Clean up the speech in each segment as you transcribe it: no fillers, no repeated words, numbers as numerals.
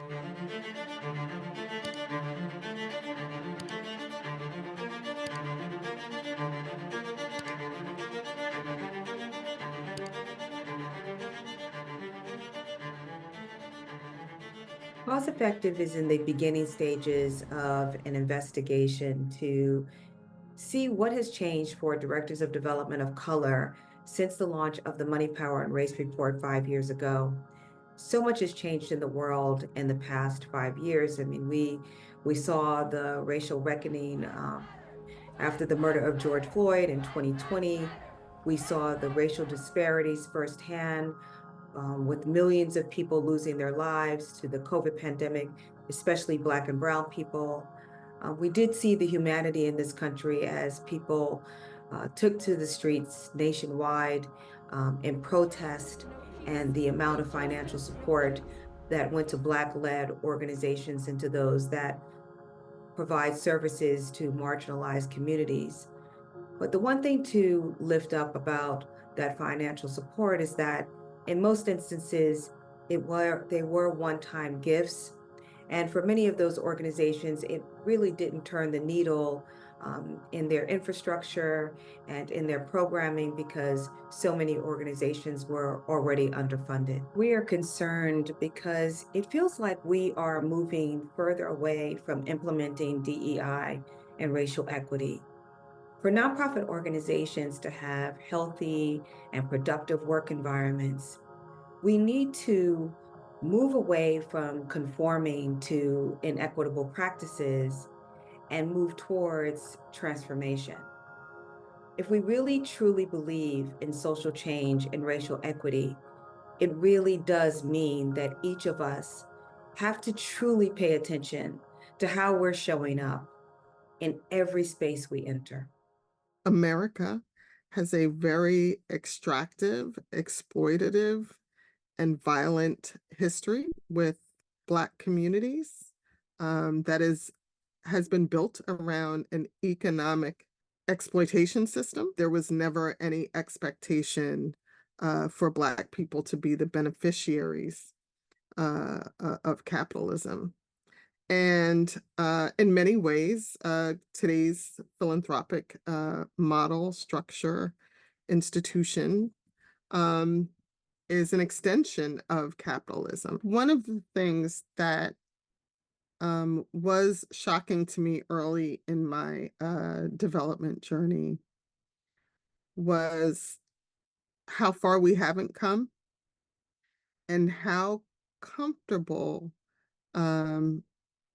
Cost effective is in the beginning stages of an investigation to see what has changed for directors of development of color since the launch of the Money, Power, and Race report 5 years ago. So much has changed in the world in the past 5 years. I mean, we saw the racial reckoning after the murder of George Floyd in 2020. We saw the racial disparities firsthand, with millions of people losing their lives to the COVID pandemic, especially Black and Brown people. We did see the humanity in this country as people took to the streets nationwide in protest, and the amount of financial support that went to Black-led organizations and to those that provide services to marginalized communities. But the one thing to lift up about that financial support is that in most instances, they were one-time gifts. And for many of those organizations, it really didn't turn the needle in their infrastructure and in their programming because so many organizations were already underfunded. We are concerned because it feels like we are moving further away from implementing DEI and racial equity. For nonprofit organizations to have healthy and productive work environments, we need to move away from conforming to inequitable practices and move towards transformation. If we really truly believe in social change and racial equity, it really does mean that each of us have to truly pay attention to how we're showing up in every space we enter. America has a very extractive, exploitative, and violent history with Black communities has been built around an economic exploitation system. There was never any expectation for Black people to be the beneficiaries of capitalism. And in many ways, today's philanthropic model, structure, institution is an extension of capitalism. One of the things that was shocking to me early in my development journey was how far we haven't come and how comfortable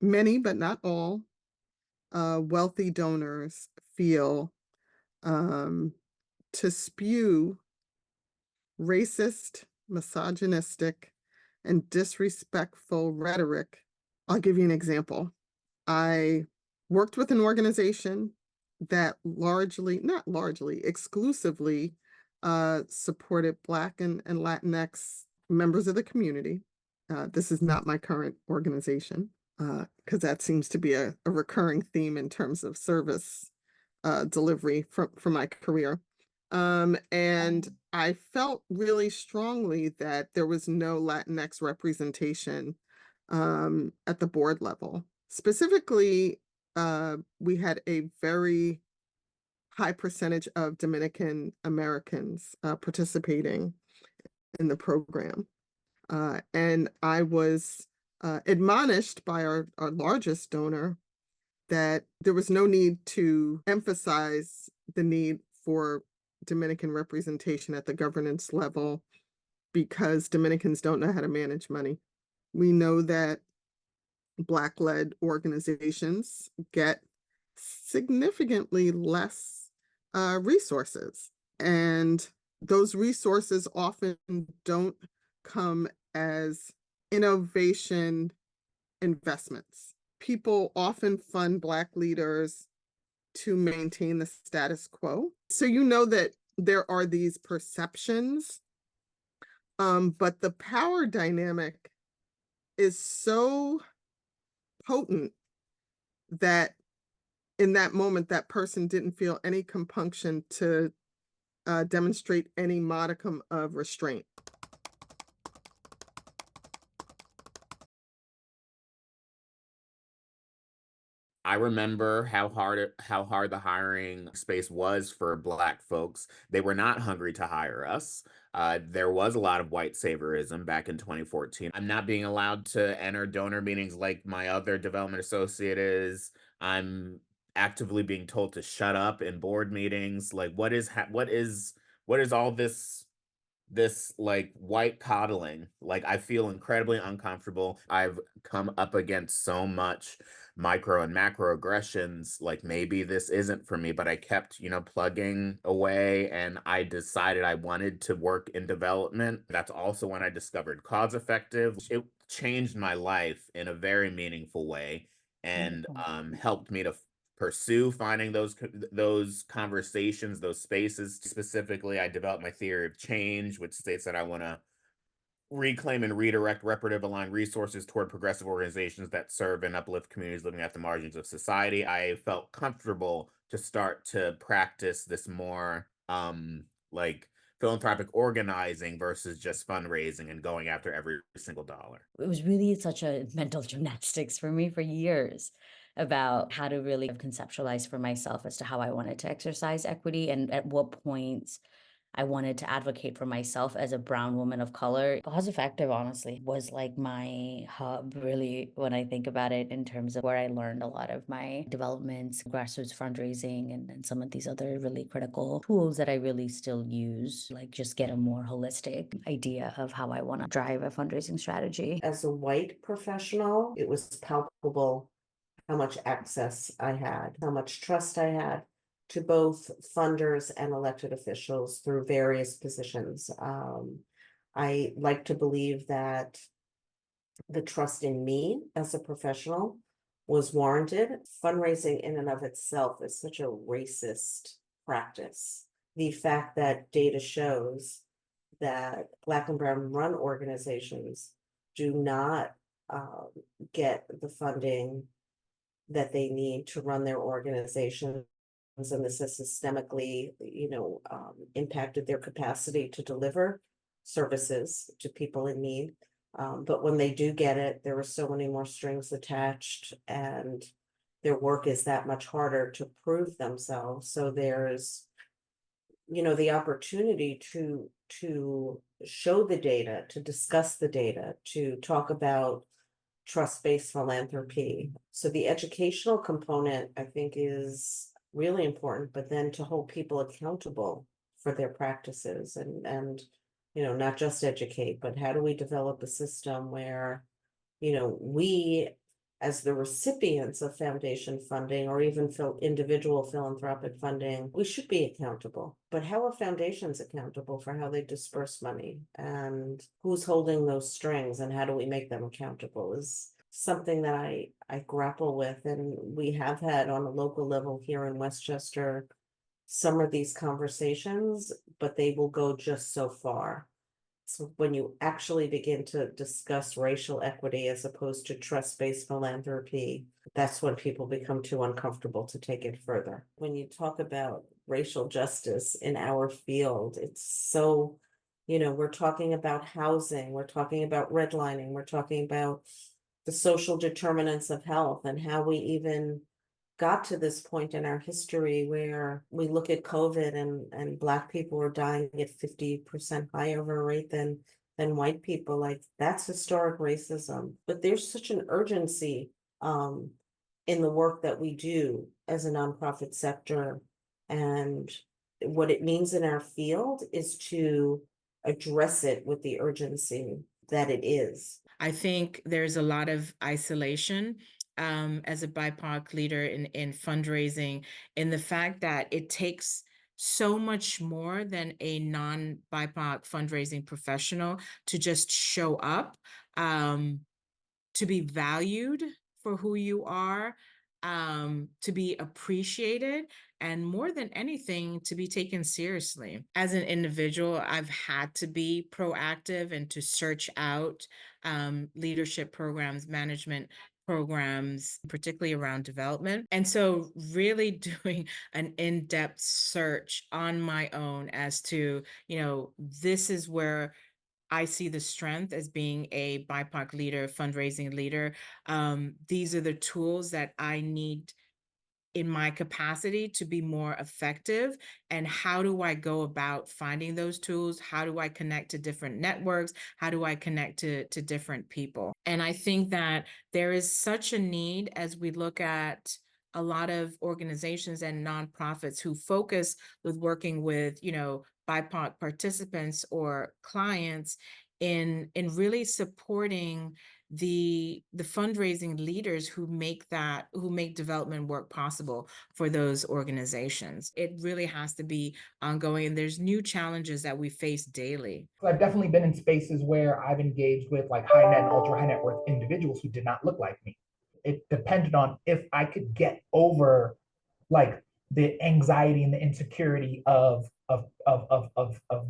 many, but not all, wealthy donors feel to spew racist, misogynistic, and disrespectful rhetoric. I'll give you an example. I worked with an organization that exclusively supported Black and Latinx members of the community. This is not my current organization, because that seems to be a recurring theme in terms of service delivery from my career. And I felt really strongly that there was no Latinx representation at the board level. Specifically, we had a very high percentage of Dominican Americans participating in the program. And I was admonished by our largest donor that there was no need to emphasize the need for Dominican representation at the governance level because Dominicans don't know how to manage money. We know that Black-led organizations get significantly less resources, and those resources often don't come as innovation investments. People often fund Black leaders to maintain the status quo. So you know that there are these perceptions, but the power dynamic is so potent that in that moment, that person didn't feel any compunction to demonstrate any modicum of restraint. I remember how hard the hiring space was for Black folks. They were not hungry to hire us. There was a lot of white saviorism back in 2014. I'm not being allowed to enter donor meetings like my other development associate is. I'm actively being told to shut up in board meetings. Like, what is all this like white coddling? Like, I feel incredibly uncomfortable. I've come up against so much micro and macro aggressions. Like, maybe this isn't for me, but I kept, plugging away, and I decided I wanted to work in development. That's also when I discovered cause effective. It changed my life in a very meaningful way, and Wonderful. helped me to pursue finding those conversations, those spaces. Specifically, I developed my theory of change, which states that I want to reclaim and redirect reparative aligned resources toward progressive organizations that serve and uplift communities living at the margins of society. I felt comfortable to start to practice this more like philanthropic organizing versus just fundraising and going after every single dollar. It was really such a mental gymnastics for me for years about how to really conceptualize for myself as to how I wanted to exercise equity and at what points I wanted to advocate for myself as a brown woman of color. Cause Effective, honestly, was like my hub, really, when I think about it, in terms of where I learned a lot of my developments, grassroots fundraising, and some of these other really critical tools that I really still use, like just get a more holistic idea of how I want to drive a fundraising strategy. As a white professional, it was palpable how much access I had, how much trust I had to both funders and elected officials through various positions. I like to believe that the trust in me as a professional was warranted. Fundraising in and of itself is such a racist practice. The fact that data shows that Black and Brown run organizations do not get the funding that they need to run their organizations, and this has systemically, impacted their capacity to deliver services to people in need. But when they do get it, there are so many more strings attached, and their work is that much harder to prove themselves. So there's, the opportunity to show the data, to discuss the data, to talk about trust-based philanthropy. So the educational component, I think, is really important, but then to hold people accountable for their practices and not just educate, but how do we develop a system where, we as the recipients of foundation funding or even individual philanthropic funding, we should be accountable. But how are foundations accountable for how they disperse money, and who's holding those strings, and how do we make them accountable is something that I grapple with. And we have had on a local level here in Westchester some of these conversations, but they will go just so far. So when you actually begin to discuss racial equity as opposed to trust-based philanthropy, that's when people become too uncomfortable to take it further. When you talk about racial justice in our field, it's so, we're talking about housing, we're talking about redlining, we're talking about the social determinants of health and how we even got to this point in our history where we look at COVID and Black people are dying at 50% higher rate than white people. Like, that's historic racism. But there's such an urgency in the work that we do as a nonprofit sector. And what it means in our field is to address it with the urgency that it is. I think there's a lot of isolation as a BIPOC leader in fundraising, in the fact that it takes so much more than a non-BIPOC fundraising professional to just show up, to be valued for who you are, to be appreciated, and more than anything, to be taken seriously. As an individual, I've had to be proactive and to search out leadership programs, management programs, particularly around development. And so really doing an in-depth search on my own as to, this is where I see the strength as being a BIPOC leader, fundraising leader. These are the tools that I need in my capacity to be more effective. And how do I go about finding those tools? How do I connect to different networks? How do I connect to different people? And I think that there is such a need as we look at a lot of organizations and nonprofits who focus with working with, BIPOC participants or clients in really supporting the fundraising leaders who make development work possible for those organizations. It really has to be ongoing, and there's new challenges that we face daily. I've definitely been in spaces where I've engaged with like high net and ultra high net worth individuals who did not look like me. It depended on if I could get over like the anxiety and the insecurity of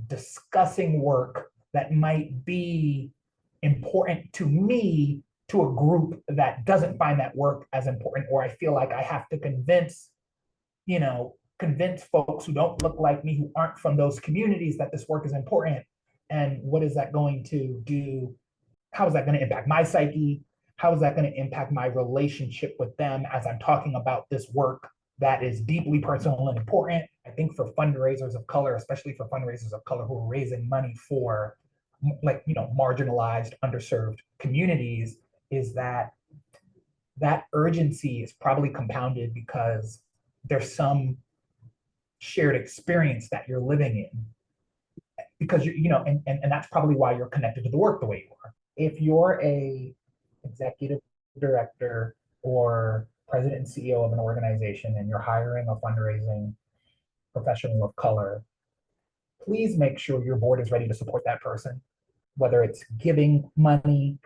discussing work that might be important to me to a group that doesn't find that work as important, or I feel like I have to convince folks who don't look like me, who aren't from those communities, that this work is important. And what is that going to do? How is that going to impact my psyche? How is that going to impact my relationship with them as I'm talking about this work that is deeply personal and important? I think for fundraisers of color, especially for fundraisers of color who are raising money for marginalized, underserved communities, is that urgency is probably compounded because there's some shared experience that you're living in, because and that's probably why you're connected to the work the way you are. If you're a executive director or president and CEO of an organization and you're hiring a fundraising professional of color, please make sure your board is ready to support that person, whether it's giving money,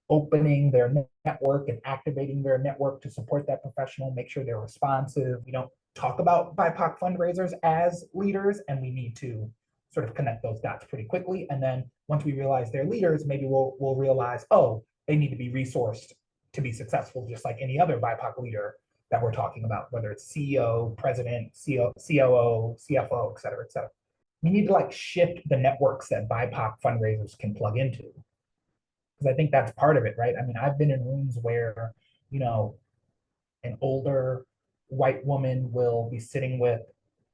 opening their network and activating their network to support that professional, make sure they're responsive. We don't talk about BIPOC fundraisers as leaders, and we need to sort of connect those dots pretty quickly. And then once we realize they're leaders, maybe we'll realize, oh, they need to be resourced to be successful, just like any other BIPOC leader that we're talking about, whether it's CEO, president, COO, CFO, et cetera, et cetera. We need to like shift the networks that BIPOC fundraisers can plug into. Because I think that's part of it, right? I mean, I've been in rooms where, an older white woman will be sitting with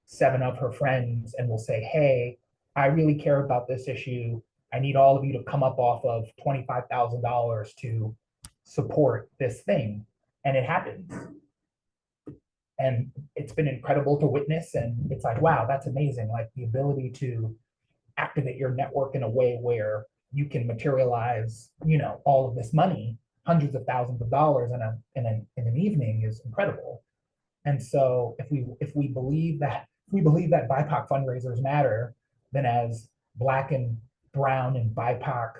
7 of her friends and will say, hey, I really care about this issue. I need all of you to come up off of $25,000 to support this thing. And it happens. And it's been incredible to witness. And it's like, wow, that's amazing. Like the ability to activate your network in a way where you can materialize, all of this money, hundreds of thousands of dollars in an evening is incredible. And so if we believe that BIPOC fundraisers matter, then as Black and Brown and BIPOC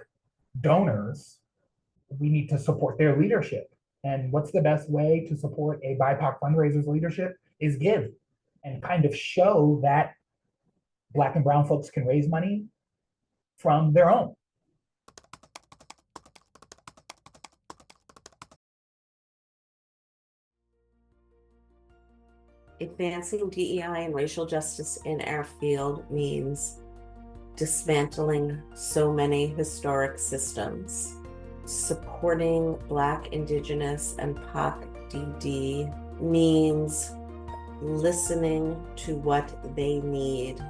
donors, we need to support their leadership. And what's the best way to support a BIPOC fundraiser's leadership is give and kind of show that Black and Brown folks can raise money from their own. Advancing DEI and racial justice in our field means dismantling so many historic systems. Supporting Black, Indigenous, and POC DD means listening to what they need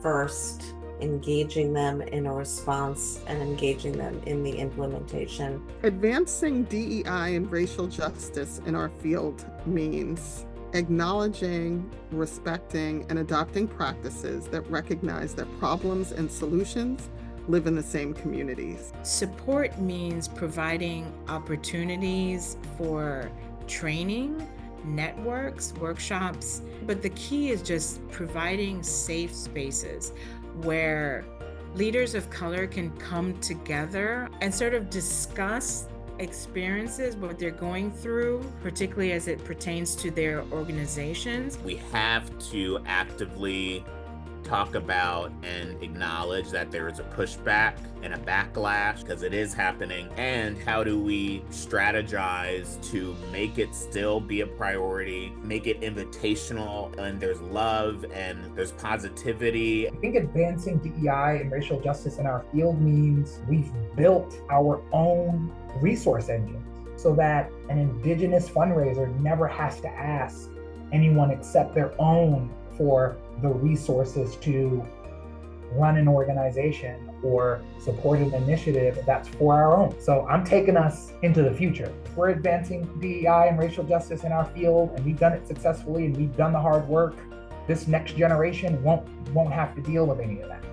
first, engaging them in a response, and engaging them in the implementation. Advancing DEI and racial justice in our field means acknowledging, respecting, and adopting practices that recognize that problems and solutions live in the same communities. Support means providing opportunities for training, networks, workshops, but the key is just providing safe spaces where leaders of color can come together and sort of discuss experiences, what they're going through, particularly as it pertains to their organizations. We have to actively talk about and acknowledge that there is a pushback and a backlash, because it is happening? And how do we strategize to make it still be a priority, make it invitational, and there's love and there's positivity? I think advancing DEI and racial justice in our field means we've built our own resource engines so that an Indigenous fundraiser never has to ask anyone except their own for the resources to run an organization or support an initiative that's for our own. So I'm taking us into the future. We're advancing DEI and racial justice in our field, and we've done it successfully, and we've done the hard work. This next generation won't have to deal with any of that.